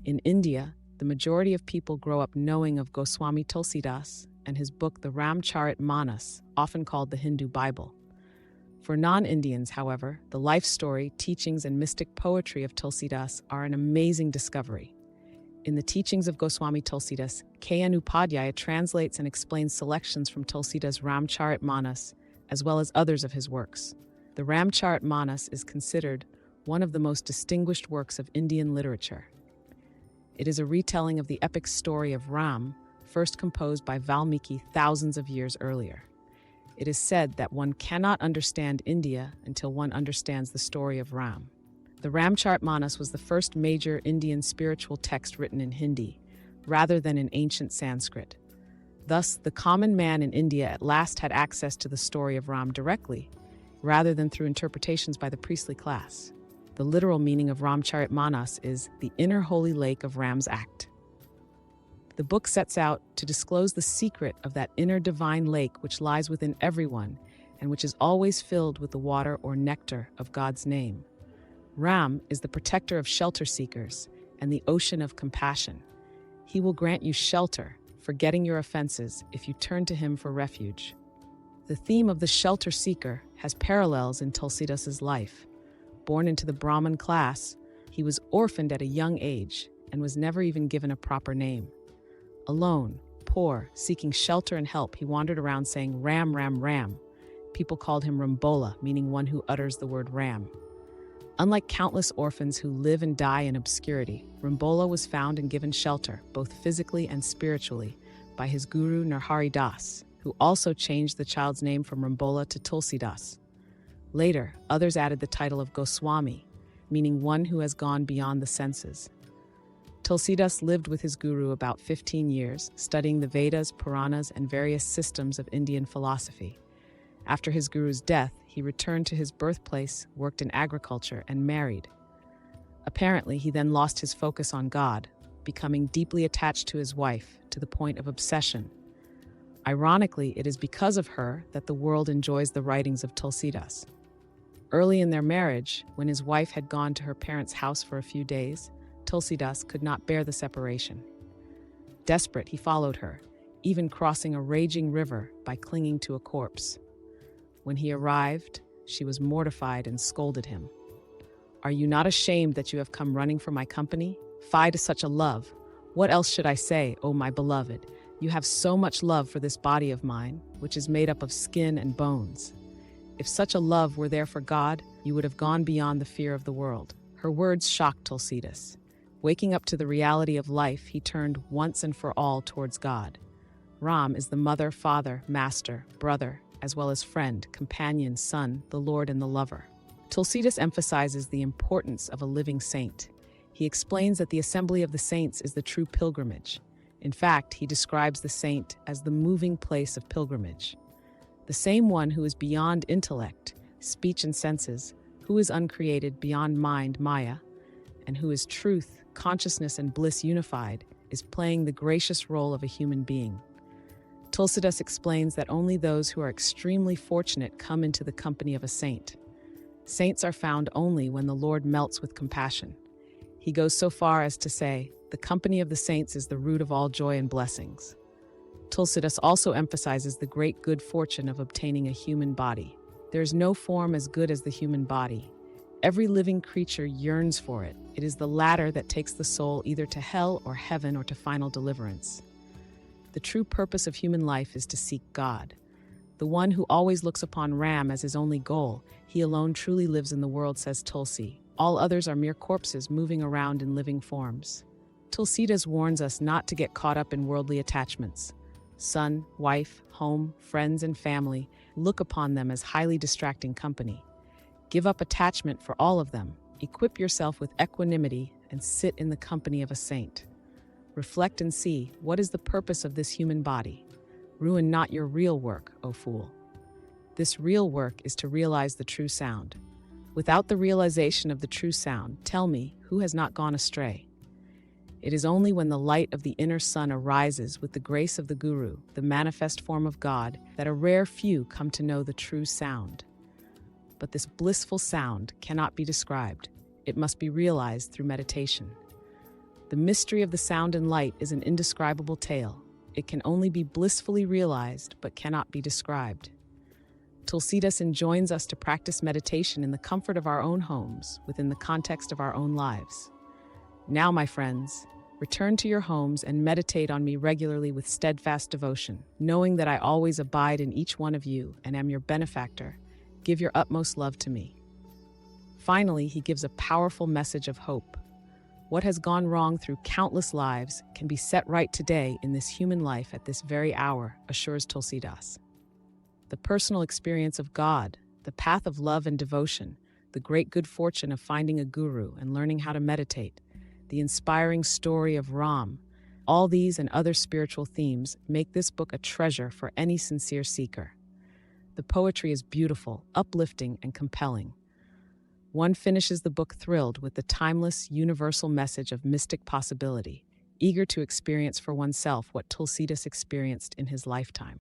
In India, the majority of people grow up knowing of Goswami Tulsidas and his book, the Ram-Charit-Manas, often called the Hindu Bible. For non-Indians, however, the life story, teachings, and mystic poetry of Tulsidas are an amazing discovery. In the teachings of Goswami Tulsidas, K.N. Upadhyaya translates and explains selections from Tulsidas' Ram-Charit-Manas, as well as others of his works. The Ram-Charit-Manas is considered one of the most distinguished works of Indian literature. It is a retelling of the epic story of Ram, first composed by Valmiki thousands of years earlier. It is said that one cannot understand India until one understands the story of Ram. The Ram-Charit-Manas was the first major Indian spiritual text written in Hindi, rather than in ancient Sanskrit. Thus, the common man in India at last had access to the story of Ram directly, rather than through interpretations by the priestly class. The literal meaning of Ram-Charit-Manas is the inner holy lake of Ram's act. The book sets out to disclose the secret of that inner divine lake which lies within everyone and which is always filled with the water or nectar of God's name. Ram is the protector of shelter seekers and the ocean of compassion. He will grant you shelter, forgetting your offenses, if you turn to him for refuge. The theme of the shelter seeker has parallels in Tulsidas' life. Born into the Brahmin class, he was orphaned at a young age and was never even given a proper name. Alone, poor, seeking shelter and help, he wandered around saying, "Ram, Ram, Ram." People called him Rambola, meaning one who utters the word Ram. Unlike countless orphans who live and die in obscurity, Rambola was found and given shelter, both physically and spiritually, by his guru Narhari Das, who also changed the child's name from Rambola to Tulsidas. Later, others added the title of Goswami, meaning one who has gone beyond the senses. Tulsidas lived with his guru about 15 years, studying the Vedas, Puranas, and various systems of Indian philosophy. After his guru's death, he returned to his birthplace, worked in agriculture, and married. Apparently, he then lost his focus on God, becoming deeply attached to his wife, to the point of obsession. Ironically, it is because of her that the world enjoys the writings of Tulsidas. Early in their marriage, when his wife had gone to her parents' house for a few days, Tulsidas could not bear the separation. Desperate, he followed her, even crossing a raging river by clinging to a corpse. When he arrived, she was mortified and scolded him. "Are you not ashamed that you have come running for my company? Fie to such a love! What else should I say, O my beloved? You have so much love for this body of mine, which is made up of skin and bones. If such a love were there for God, you would have gone beyond the fear of the world." Her words shocked Tulsidas. Waking up to the reality of life, he turned once and for all towards God. Ram is the mother, father, master, brother, as well as friend, companion, son, the Lord, and the lover. Tulsidas emphasizes the importance of a living saint. He explains that the assembly of the saints is the true pilgrimage. In fact, he describes the saint as the moving place of pilgrimage. The same one who is beyond intellect, speech, and senses, who is uncreated, beyond mind, Maya, and who is truth, consciousness, and bliss unified, is playing the gracious role of a human being. Tulsidas explains that only those who are extremely fortunate come into the company of a saint. Saints are found only when the Lord melts with compassion. He goes so far as to say, the company of the saints is the root of all joy and blessings. Tulsidas also emphasizes the great good fortune of obtaining a human body. There is no form as good as the human body. Every living creature yearns for it. It is the latter that takes the soul either to hell or heaven or to final deliverance. The true purpose of human life is to seek God. The one who always looks upon Ram as his only goal, he alone truly lives in the world, says Tulsi. All others are mere corpses moving around in living forms. Tulsidas warns us not to get caught up in worldly attachments. Son, wife, home, friends, and family, look upon them as highly distracting company. Give up attachment for all of them. Equip yourself with equanimity and sit in the company of a saint. Reflect and see, what is the purpose of this human body? Ruin not your real work, O fool. This real work is to realize the true sound. Without the realization of the true sound, tell me, who has not gone astray? It is only when the light of the inner sun arises with the grace of the Guru, the manifest form of God, that a rare few come to know the true sound. But this blissful sound cannot be described. It must be realized through meditation. The mystery of the sound and light is an indescribable tale. It can only be blissfully realized, but cannot be described. Tulsidas enjoins us to practice meditation in the comfort of our own homes, within the context of our own lives. Now, my friends, return to your homes and meditate on me regularly with steadfast devotion, knowing that I always abide in each one of you and am your benefactor. Give your utmost love to me. Finally, he gives a powerful message of hope. What has gone wrong through countless lives can be set right today in this human life at this very hour, assures Tulsidas. The personal experience of God, the path of love and devotion, the great good fortune of finding a guru and learning how to meditate, the inspiring story of Ram, all these and other spiritual themes make this book a treasure for any sincere seeker. The poetry is beautiful, uplifting, and compelling. One finishes the book thrilled with the timeless, universal message of mystic possibility, eager to experience for oneself what Tulsidas experienced in his lifetime.